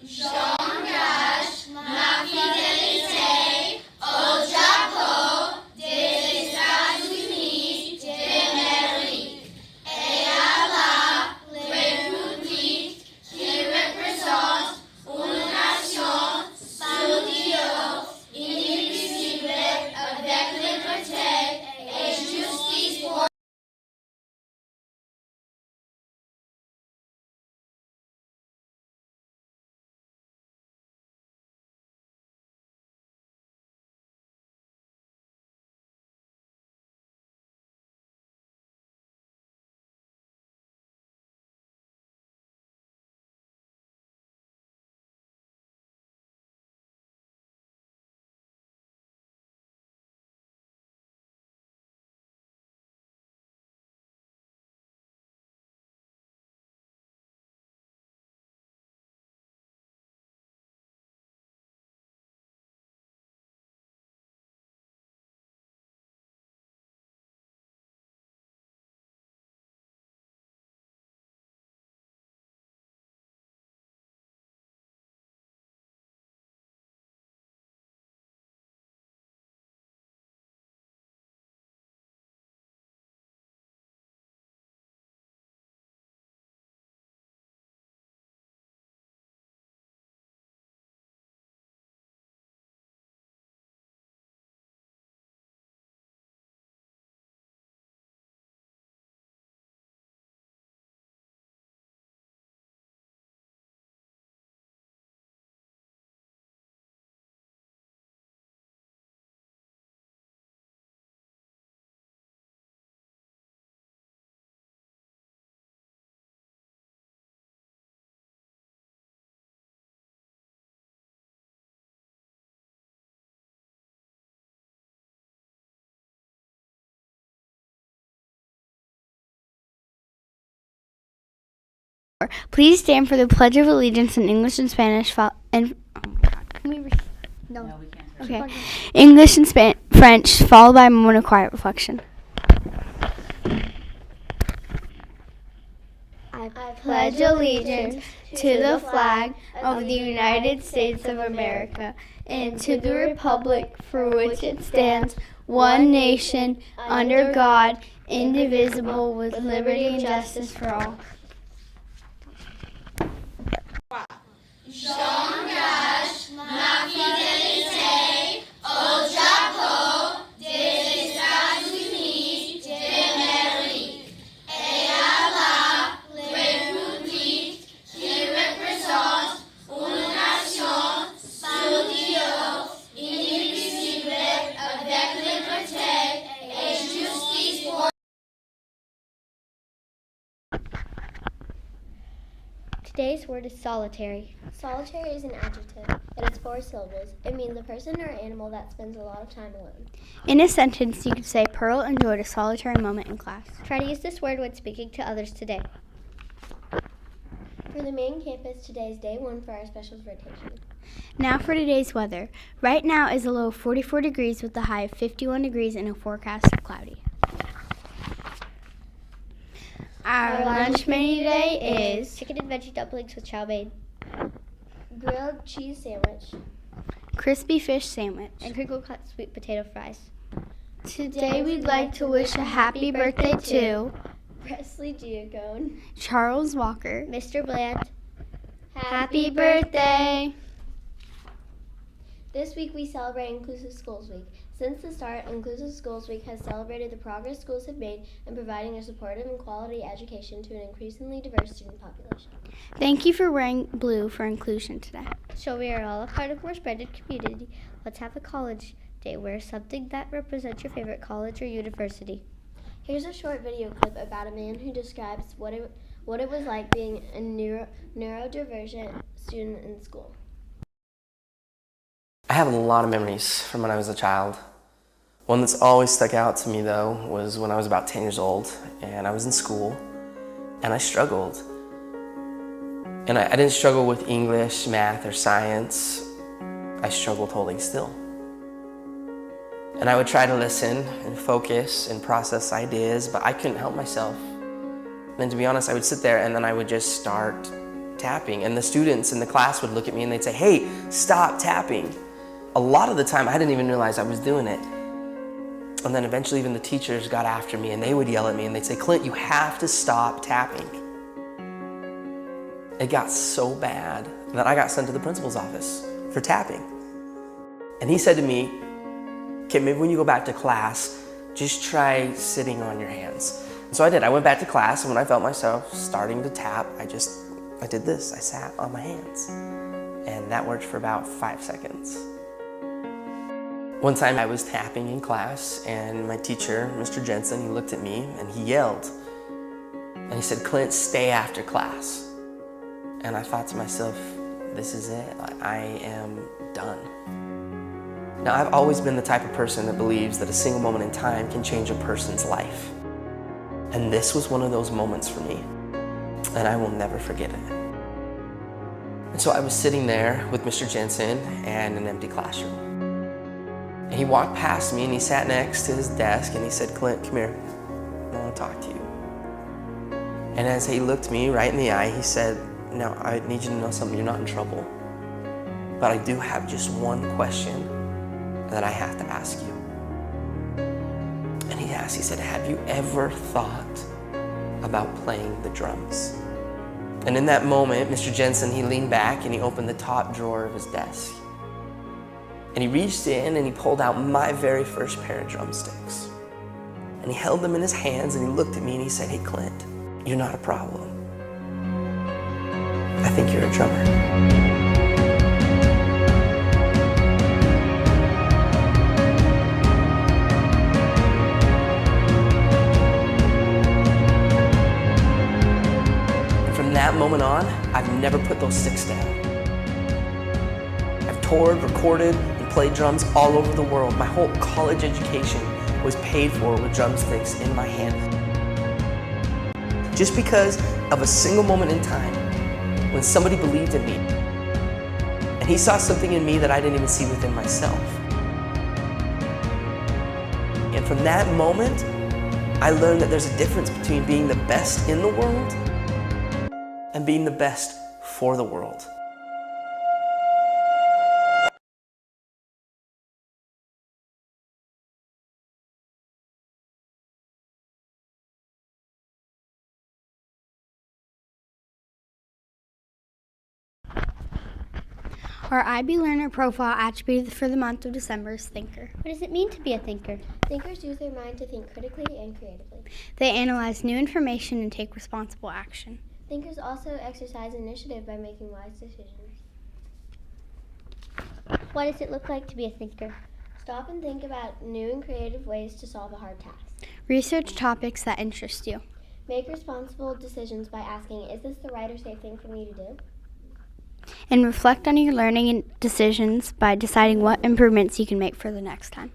Żądasz ma fidelité au Japon des États-Unis d'Amérique et à la République qui représente une nation soudée, indivisible, avec liberté et justice pour Please stand for the Pledge of Allegiance in English and Spanish. Okay. English and French, followed by a moment of quiet reflection. I pledge allegiance to the flag of the United States of America and to the republic for which it stands, one nation, under God, indivisible, with liberty and justice for all. Żądasz ma fidelité au Japon des États-Unis d'Amérique et à la République qui représente une nation soudée, indivisible, avec liberté et justice pour Today's word is solitary. Solitary is an adjective. It has 4 syllables. It means a person or animal that spends a lot of time alone. In a sentence, you could say, Pearl enjoyed a solitary moment in class. Try to use this word when speaking to others today. For the main campus, today is day 1 for our specials rotation. Now for today's weather. Right now is a low of 44 degrees with a high of 51 degrees and a forecast of cloudy. Our lunch menu today is Chicken and veggie dumplings with chow mein Grilled cheese sandwich. crispy fish sandwich. and crinkle cut sweet potato fries. Today we'd like to wish a happy birthday to Presley Giacone. Charles Walker. Mr. Bland, Happy birthday! This week we celebrate Inclusive Schools Week. Since the start, Inclusive Schools Week has celebrated the progress schools have made in providing a supportive and quality education to an increasingly diverse student population. Thank you for wearing blue for inclusion today. so we are all a part of a more splendid community. Let's have a college day. Wear something that represents your favorite college or university. Here's a short video clip about a man who describes what it was like being a neurodivergent student in school. I have a lot of memories from when I was a child. One that's always stuck out to me though was when I was about 10 years old and I was in school and I struggled. And I didn't struggle with English, math, or science. I struggled holding still. And I would try to listen and focus and process ideas, but I couldn't help myself. And to be honest, I would sit there and then I would just start tapping. And the students in the class would look at me and they'd say, hey, stop tapping. A lot of the time, I didn't even realize I was doing it. And then eventually even the teachers got after me and they would yell at me and they'd say, Clint, you have to stop tapping. It got so bad that I got sent to the principal's office for tapping. And he said to me, okay, maybe when you go back to class, just try sitting on your hands. And so I did. I went back to class, and when I felt myself starting to tap, I did this. I sat on my hands. And that worked for about 5 seconds. One time I was tapping in class, and my teacher, Mr. Jensen, he looked at me and he yelled. And he said, Clint, stay after class. And I thought to myself, this is it. I am done. Now, I've always been the type of person that believes that a single moment in time can change a person's life. And this was one of those moments for me. And I will never forget it. And so I was sitting there with Mr. Jensen and an empty classroom. And he walked past me and he sat next to his desk and he said, Clint, come here. I want to talk to you. And as he looked me right in the eye, he said, now, I need you to know something. You're not in trouble. But I do have just one question that I have to ask you. And he asked, he said, have you ever thought about playing the drums? And in that moment, Mr. Jensen, he leaned back and he opened the top drawer of his desk. And he reached in and he pulled out my very first pair of drumsticks. And he held them in his hands and he looked at me and he said, hey, Clint, you're not a problem. I think you're a drummer. And from that moment on, I've never put those sticks down. I've toured, recorded, and played drums all over the world. My whole college education was paid for with drumsticks in my hand. Just because of a single moment in time, when somebody believed in me, and he saw something in me that I didn't even see within myself. And from that moment, I learned that there's a difference between being the best in the world and being the best for the world. Our IB Learner profile attribute for the month of December is thinker. What does it mean to be a thinker? Thinkers use their mind to think critically and creatively. They analyze new information and take responsible action. Thinkers also exercise initiative by making wise decisions. What does it look like to be a thinker? Stop and think about new and creative ways to solve a hard task. Research topics that interest you. Make responsible decisions by asking, is this the right or safe thing for me to do? And reflect on your learning and decisions by deciding what improvements you can make for the next time.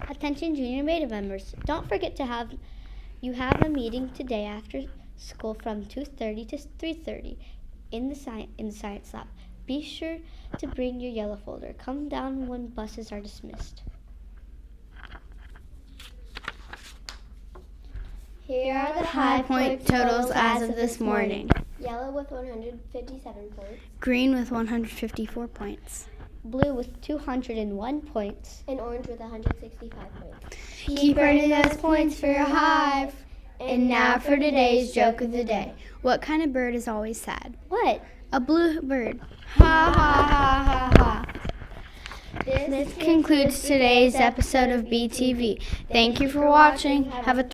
Attention junior beta members, don't forget to have a meeting today after school from 2:30 to 3:30 in the science lab. Be sure to bring your yellow folder. Come down when buses are dismissed. Here are the High point totals as of this morning. Yellow with 157 points, Green with 154 points. Blue with 201 points. and orange with 165 points. Keep earning those points for your hive. And now for today's joke of the day. What kind of bird is always sad? What? A blue bird. Ha ha ha ha ha. This concludes today's episode of BTV. Thank you for watching. Have a